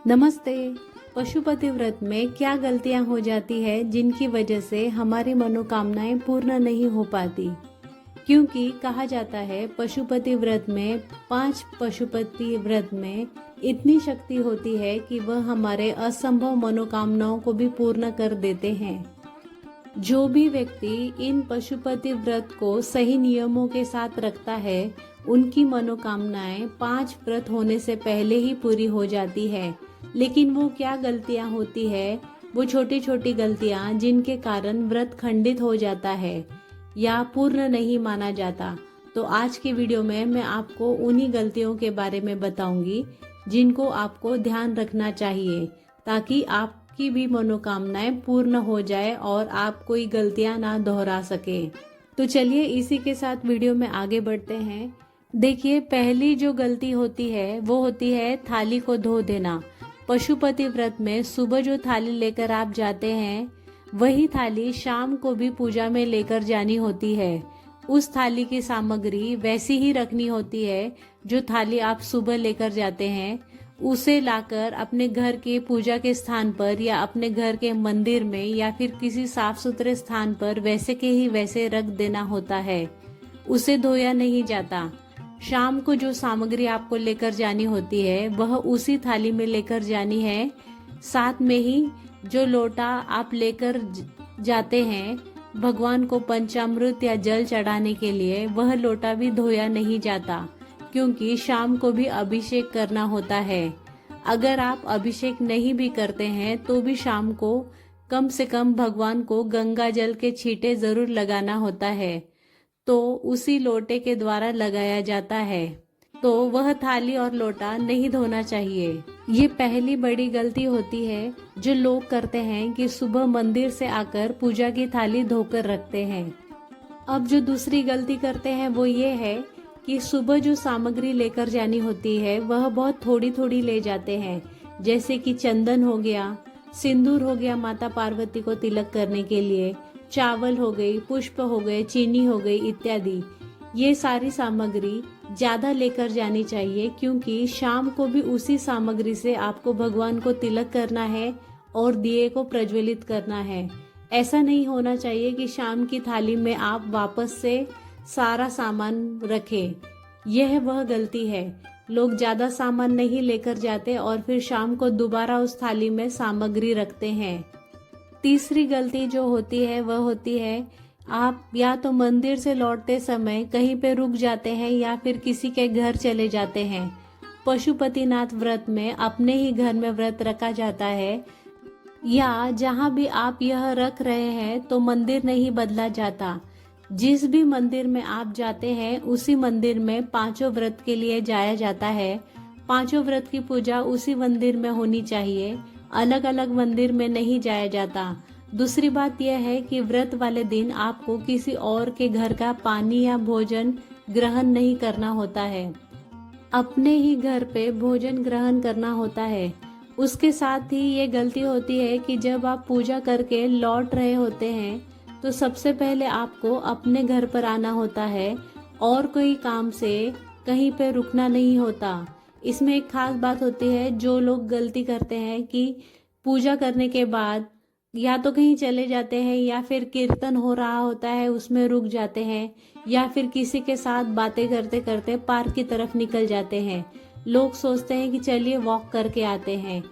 नमस्ते। पशुपति व्रत में क्या गलतियां हो जाती है जिनकी वजह से हमारी मनोकामनाएं पूर्ण नहीं हो पाती? क्योंकि कहा जाता है पशुपति व्रत में 5 पशुपति व्रत में इतनी शक्ति होती है कि वह हमारे असंभव मनोकामनाओं को भी पूर्ण कर देते हैं। जो भी व्यक्ति इन पशुपति व्रत को सही नियमों के साथ रखता है, उनकी मनोकामनाएं 5 व्रत होने से पहले ही पूरी हो जाती है। लेकिन वो क्या गलतियां होती है, वो छोटी छोटी गलतियां जिनके कारण व्रत खंडित हो जाता है या पूर्ण नहीं माना जाता। तो आज की वीडियो में मैं आपको उन्हीं गलतियों के बारे में बताऊंगी जिनको आपको ध्यान रखना चाहिए, ताकि आपकी भी मनोकामनाएं पूर्ण हो जाए और आप कोई गलतियां ना दोहरा सके। तो चलिए इसी के साथ वीडियो में आगे बढ़ते हैं। देखिए, पहली जो गलती होती है वो होती है थाली को धो देना। पशुपति व्रत में सुबह जो थाली लेकर आप जाते हैं, वही थाली शाम को भी पूजा में लेकर जानी होती है। उस थाली की सामग्री वैसी ही रखनी होती है जो थाली आप सुबह लेकर जाते हैं। उसे लाकर अपने घर के पूजा के स्थान पर या अपने घर के मंदिर में या फिर किसी साफ सुथरे स्थान पर वैसे के ही वैसे रख देना होता है। उसे धोया नहीं जाता। शाम को जो सामग्री आपको लेकर जानी होती है वह उसी थाली में लेकर जानी है। साथ में ही जो लोटा आप लेकर जाते हैं भगवान को पंचामृत या जल चढ़ाने के लिए, वह लोटा भी धोया नहीं जाता, क्योंकि शाम को भी अभिषेक करना होता है। अगर आप अभिषेक नहीं भी करते हैं तो भी शाम को कम से कम भगवान को गंगा जल के छींटे जरूर लगाना होता है, तो उसी लोटे के द्वारा लगाया जाता है। तो वह थाली और लोटा नहीं धोना चाहिए। ये पहली बड़ी गलती होती है जो लोग करते हैं कि सुबह मंदिर से आकर पूजा की थाली धोकर रखते हैं। अब जो दूसरी गलती करते हैं वो ये है कि सुबह जो सामग्री लेकर जानी होती है वह बहुत थोड़ी थोड़ी ले जाते हैं। जैसे कि चंदन हो गया, सिंदूर हो गया माता पार्वती को तिलक करने के लिए, चावल हो गई, पुष्प हो गए, चीनी हो गई इत्यादि। ये सारी सामग्री ज्यादा लेकर जानी चाहिए, क्योंकि शाम को भी उसी सामग्री से आपको भगवान को तिलक करना है और दिए को प्रज्वलित करना है। ऐसा नहीं होना चाहिए कि शाम की थाली में आप वापस से सारा सामान रखें। यह वह गलती है। लोग ज्यादा सामान नहीं लेकर जाते और फिर शाम को दोबारा उस थाली में सामग्री रखते हैं। तीसरी गलती जो होती है वह होती है, आप या तो मंदिर से लौटते समय कहीं पे रुक जाते हैं या फिर किसी के घर चले जाते हैं। पशुपतिनाथ व्रत में अपने ही घर में व्रत रखा जाता है, या जहाँ भी आप यह रख रहे हैं तो मंदिर नहीं बदला जाता। जिस भी मंदिर में आप जाते हैं उसी मंदिर में 5 व्रत के लिए जाया जाता है। 5 व्रत की पूजा उसी मंदिर में होनी चाहिए, अलग अलग मंदिर में नहीं जाया जाता। दूसरी बात यह है कि व्रत वाले दिन आपको किसी और के घर का पानी या भोजन ग्रहण नहीं करना होता है, अपने ही घर पे भोजन ग्रहण करना होता है। उसके साथ ही ये गलती होती है कि जब आप पूजा करके लौट रहे होते हैं तो सबसे पहले आपको अपने घर पर आना होता है और कोई काम से कहीं पे रुकना नहीं होता। इसमें एक खास बात होती है, जो लोग गलती करते हैं कि पूजा करने के बाद या तो कहीं चले जाते हैं या फिर कीर्तन हो रहा होता है उसमें रुक जाते हैं, या फिर किसी के साथ बातें करते करते पार्क की तरफ निकल जाते हैं। लोग सोचते हैं कि चलिए वॉक करके आते हैं,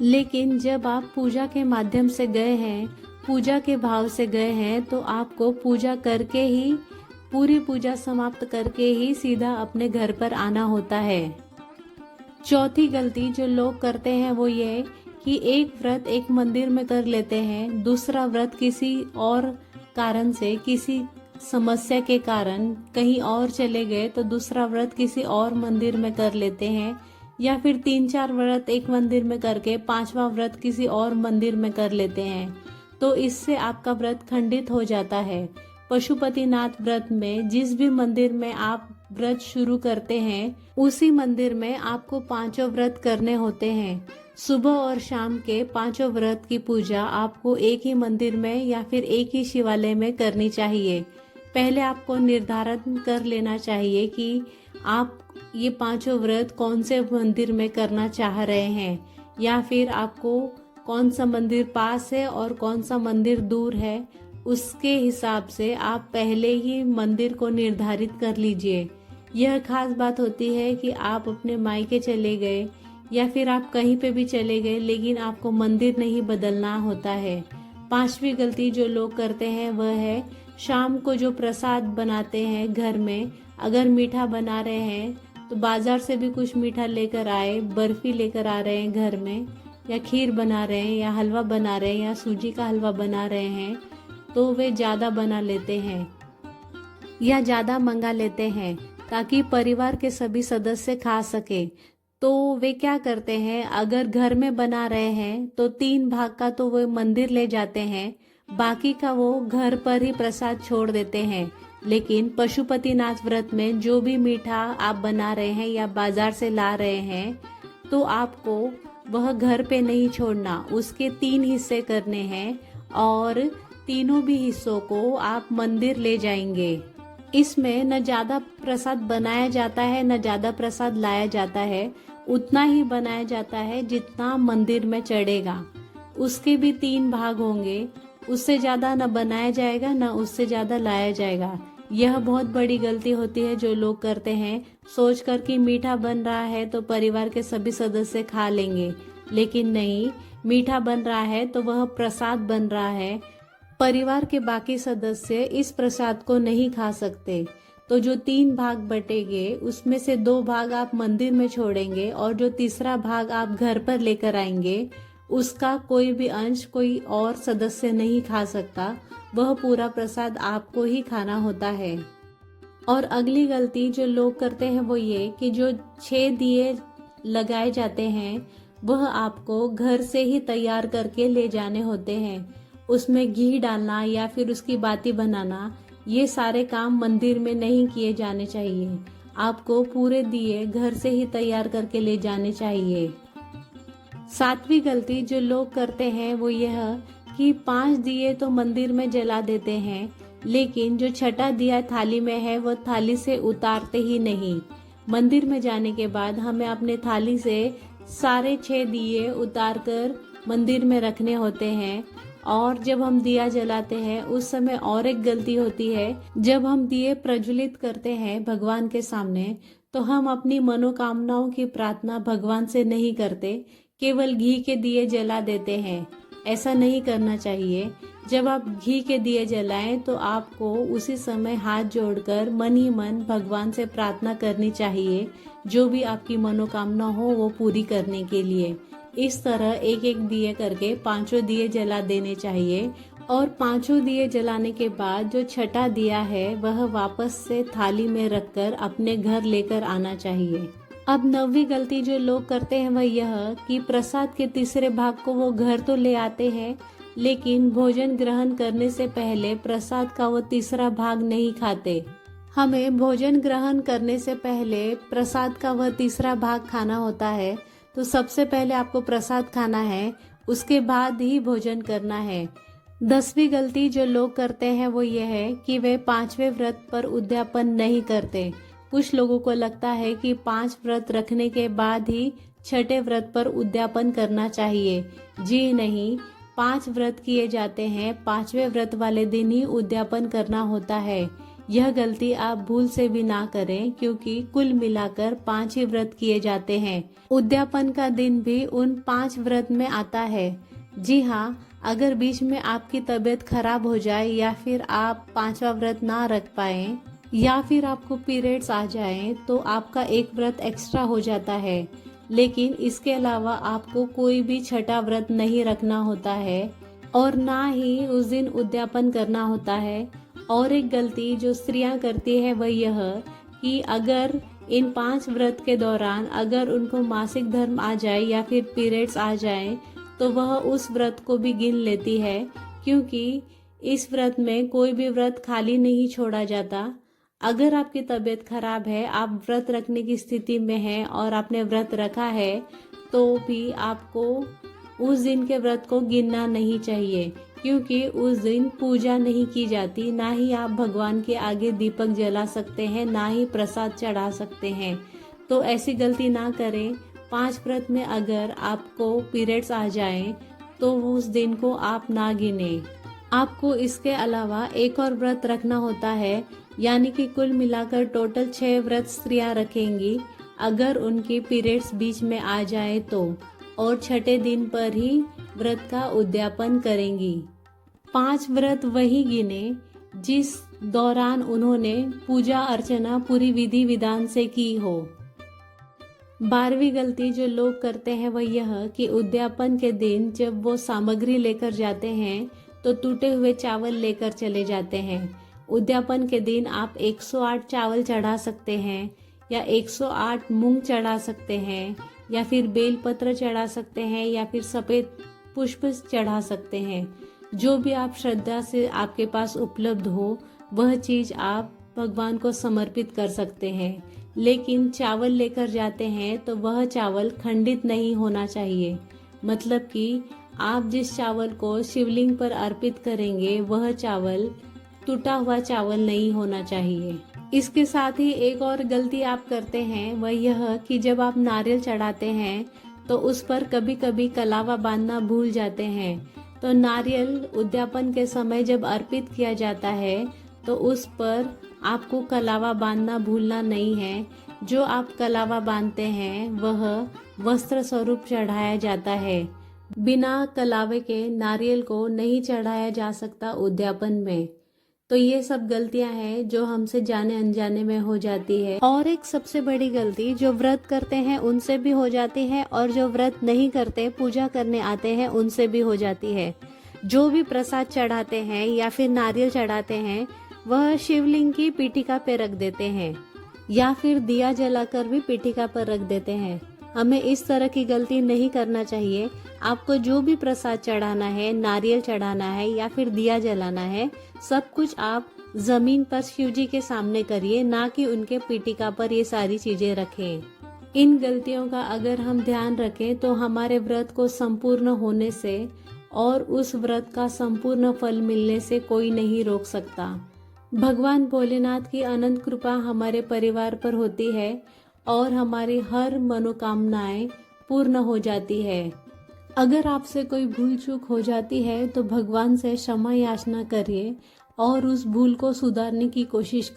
लेकिन जब आप पूजा के माध्यम से गए हैं, पूजा के भाव से गए हैं, तो आपको पूजा करके ही, पूरी पूजा समाप्त करके ही सीधा अपने घर पर आना होता है। चौथी गलती जो लोग करते हैं वो ये कि एक व्रत एक मंदिर में कर लेते हैं, दूसरा व्रत किसी और कारण से, किसी समस्या के कारण कहीं और चले गए तो दूसरा व्रत किसी और मंदिर में कर लेते हैं, या फिर 3-4 व्रत एक मंदिर में करके 5वां व्रत किसी और मंदिर में कर लेते हैं। तो इससे आपका व्रत खंडित हो जाता है। पशुपतिनाथ व्रत में जिस भी मंदिर में आप व्रत शुरू करते हैं उसी मंदिर में आपको 5 व्रत करने होते हैं। सुबह और शाम के 5 व्रत की पूजा आपको एक ही मंदिर में या फिर एक ही शिवालय में करनी चाहिए। पहले आपको निर्धारण कर लेना चाहिए कि आप ये पांचों व्रत कौन से मंदिर में करना चाह रहे हैं, या फिर आपको कौन सा मंदिर पास है और कौन सा मंदिर दूर है, उसके हिसाब से आप पहले ही मंदिर को निर्धारित कर लीजिए। यह खास बात होती है कि आप अपने मायके चले गए या फिर आप कहीं पे भी चले गए, लेकिन आपको मंदिर नहीं बदलना होता है। पांचवी गलती जो लोग करते हैं वह है शाम को जो प्रसाद बनाते हैं घर में, अगर मीठा बना रहे हैं तो बाजार से भी कुछ मीठा लेकर आए, बर्फी लेकर आ रहे हैं घर में, या खीर बना रहे हैं या हलवा बना रहे हैं या सूजी का हलवा बना रहे हैं, तो वे ज़्यादा बना लेते हैं या ज़्यादा मंगा लेते हैं ताकि परिवार के सभी सदस्य खा सके। तो वे क्या करते हैं, अगर घर में बना रहे हैं तो 3 भाग का तो वे मंदिर ले जाते हैं, बाकी का वो घर पर ही प्रसाद छोड़ देते हैं। लेकिन पशुपतिनाथ व्रत में जो भी मीठा आप बना रहे हैं या बाजार से ला रहे हैं, तो आपको वह घर पे नहीं छोड़ना, उसके 3 हिस्से करने हैं और तीनों भी हिस्सों को आप मंदिर ले जाएंगे। इसमें न ज्यादा प्रसाद बनाया जाता है न ज्यादा प्रसाद लाया जाता है, उतना ही बनाया जाता है जितना मंदिर में चढ़ेगा। उसके भी 3 भाग होंगे, उससे ज्यादा न बनाया जाएगा न उससे ज्यादा लाया जाएगा। यह बहुत बड़ी गलती होती है जो लोग करते हैं, सोचकर कि मीठा बन रहा है तो परिवार के सभी सदस्य खा लेंगे, लेकिन नहीं, मीठा बन रहा है तो वह प्रसाद बन रहा है, परिवार के बाकी सदस्य इस प्रसाद को नहीं खा सकते। तो जो 3 भाग बटेंगे उसमें से 2 भाग आप मंदिर में छोड़ेंगे और जो तीसरा भाग आप घर पर लेकर आएंगे, उसका कोई भी अंश कोई और सदस्य नहीं खा सकता, वह पूरा प्रसाद आपको ही खाना होता है। और अगली गलती जो लोग करते हैं वो ये कि जो 6 दिए लगाए जाते हैं वह आपको घर से ही तैयार करके ले जाने होते हैं। उसमें घी डालना या फिर उसकी बाती बनाना, ये सारे काम मंदिर में नहीं किए जाने चाहिए। आपको पूरे दिए घर से ही तैयार करके ले जाने चाहिए। 7वीं गलती जो लोग करते हैं वो यह कि 5 दिए तो मंदिर में जला देते हैं, लेकिन जो छठा दिया थाली में है वो थाली से उतारते ही नहीं। मंदिर में जाने के बाद हमें अपने थाली से सारे 6 दिए उतारकर मंदिर में रखने होते हैं। और जब हम दिया जलाते हैं उस समय और एक गलती होती है, जब हम दिए प्रज्वलित करते हैं भगवान के सामने तो हम अपनी मनोकामनाओं की प्रार्थना भगवान से नहीं करते, केवल घी के दिए जला देते हैं। ऐसा नहीं करना चाहिए। जब आप घी के दिए जलाएं तो आपको उसी समय हाथ जोड़कर मन ही मन भगवान से प्रार्थना करनी चाहिए, जो भी आपकी मनोकामना हो वो पूरी करने के लिए। इस तरह एक एक दिए करके 5 दिए जला देने चाहिए और 5 दिए जलाने के बाद जो छठा दिया है वह वापस से थाली में रखकर अपने घर लेकर आना चाहिए। अब 9वीं गलती जो लोग करते हैं वह यह कि प्रसाद के तीसरे भाग को वो घर तो ले आते हैं, लेकिन भोजन ग्रहण करने से पहले प्रसाद का वो तीसरा भाग नहीं खाते। हमें भोजन ग्रहण करने से पहले प्रसाद का वह तीसरा भाग खाना होता है, तो सबसे पहले आपको प्रसाद खाना है, उसके बाद ही भोजन करना है। 10वीं गलती जो लोग करते हैं वो ये है कि वे 5वें व्रत पर उद्यापन नहीं करते। कुछ लोगों को लगता है कि 5 व्रत रखने के बाद ही छठे व्रत पर उद्यापन करना चाहिए। जी नहीं, 5 व्रत किए जाते हैं, 5वें व्रत वाले दिन ही उद्यापन करना होता है। यह गलती आप भूल से भी ना करें, क्योंकि कुल मिलाकर 5 ही व्रत किए जाते हैं। उद्यापन का दिन भी उन 5 व्रत में आता है। जी हाँ, अगर बीच में आपकी तबीयत खराब हो जाए या फिर आप 5वां व्रत ना रख पाए या फिर आपको पीरियड्स आ जाएं, तो आपका एक व्रत एक्स्ट्रा हो जाता है। लेकिन इसके अलावा आपको कोई भी छठा व्रत नहीं रखना होता है और ना ही उस दिन उद्यापन करना होता है। और एक गलती जो स्त्रियां करती है वह यह कि अगर इन 5 व्रत के दौरान अगर उनको मासिक धर्म आ जाए या फिर पीरियड्स आ जाए तो वह उस व्रत को भी गिन लेती है, क्योंकि इस व्रत में कोई भी व्रत खाली नहीं छोड़ा जाता। अगर आपकी तबीयत खराब है, आप व्रत रखने की स्थिति में हैं और आपने व्रत रखा है, तो भी आपको उस दिन के व्रत को गिनना नहीं चाहिए, क्योंकि उस दिन पूजा नहीं की जाती, ना ही आप भगवान के आगे दीपक जला सकते हैं, ना ही प्रसाद चढ़ा सकते हैं। तो ऐसी गलती ना करें। 5 व्रत में अगर आपको पीरियड्स आ जाएं तो उस दिन को आप ना गिने। आपको इसके अलावा एक और व्रत रखना होता है, यानी कि कुल मिलाकर टोटल 6 व्रत स्त्रियां रखेंगी अगर उनके पीरियड्स बीच में आ जाए तो, और छठे दिन पर ही व्रत का उद्यापन करेंगी। 5 व्रत वही गिने जिस दौरान उन्होंने पूजा अर्चना पूरी विधि विधान से की हो। 12वीं गलती जो लोग करते हैं वह यह कि उद्यापन के दिन जब वो सामग्री लेकर जाते हैं तो टूटे हुए चावल लेकर चले जाते हैं। उद्यापन के दिन आप 108 चावल चढ़ा सकते हैं, या 108 मूंग चढ़ा सकते हैं, या फिर बेलपत्र चढ़ा सकते हैं, या फिर सफेद पुष्प चढ़ा सकते हैं। जो भी आप श्रद्धा से आपके पास उपलब्ध हो वह चीज आप भगवान को समर्पित कर सकते हैं। लेकिन चावल लेकर जाते हैं तो वह चावल खंडित नहीं होना चाहिए। मतलब कि आप जिस चावल को शिवलिंग पर अर्पित करेंगे वह चावल टूटा हुआ चावल नहीं होना चाहिए। इसके साथ ही एक और गलती आप करते हैं वह यह कि जब आप नारियल चढ़ाते हैं तो उस पर कभी कभी कलावा बांधना भूल जाते हैं। तो नारियल उद्यापन के समय जब अर्पित किया जाता है तो उस पर आपको कलावा बांधना भूलना नहीं है। जो आप कलावा बांधते हैं वह वस्त्र स्वरूप चढ़ाया जाता है। बिना कलावे के नारियल को नहीं चढ़ाया जा सकता उद्यापन में। तो ये सब गलतियां हैं जो हमसे जाने अनजाने में हो जाती है। और एक सबसे बड़ी गलती जो व्रत करते हैं उनसे भी हो जाती है, और जो व्रत नहीं करते पूजा करने आते हैं उनसे भी हो जाती है। जो भी प्रसाद चढ़ाते हैं या फिर नारियल चढ़ाते हैं वह शिवलिंग की पीठिका पे रख देते हैं, या फिर दिया जलाकर भी पीठिका पर रख देते हैं। हमें इस तरह की गलती नहीं करना चाहिए। आपको जो भी प्रसाद चढ़ाना है, नारियल चढ़ाना है या फिर दिया जलाना है, सब कुछ आप जमीन पर शिव जी के सामने करिए, ना कि उनके पीठिका पर ये सारी चीजें रखें। इन गलतियों का अगर हम ध्यान रखें तो हमारे व्रत को संपूर्ण होने से और उस व्रत का संपूर्ण फल मिलने से कोई नहीं रोक सकता। भगवान भोलेनाथ की अनंत कृपा हमारे परिवार पर होती है और हमारी हर मनोकामनाएं पूर्ण हो जाती है। अगर आपसे कोई भूल चूक हो जाती है तो भगवान से क्षमा याचना करिए और उस भूल को सुधारने की कोशिश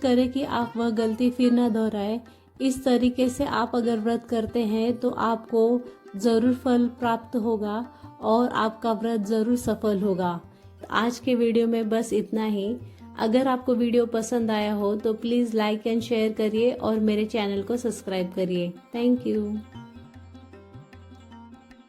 करें कि आप वह गलती फिर ना दोहराए। इस तरीके से आप अगर व्रत करते हैं तो आपको जरूर फल प्राप्त होगा और आपका व्रत जरूर सफल होगा। आज के वीडियो में बस इतना ही। अगर आपको वीडियो पसंद आया हो तो प्लीज़ लाइक एंड शेयर करिए और मेरे चैनल को सब्सक्राइब करिए। Thank you.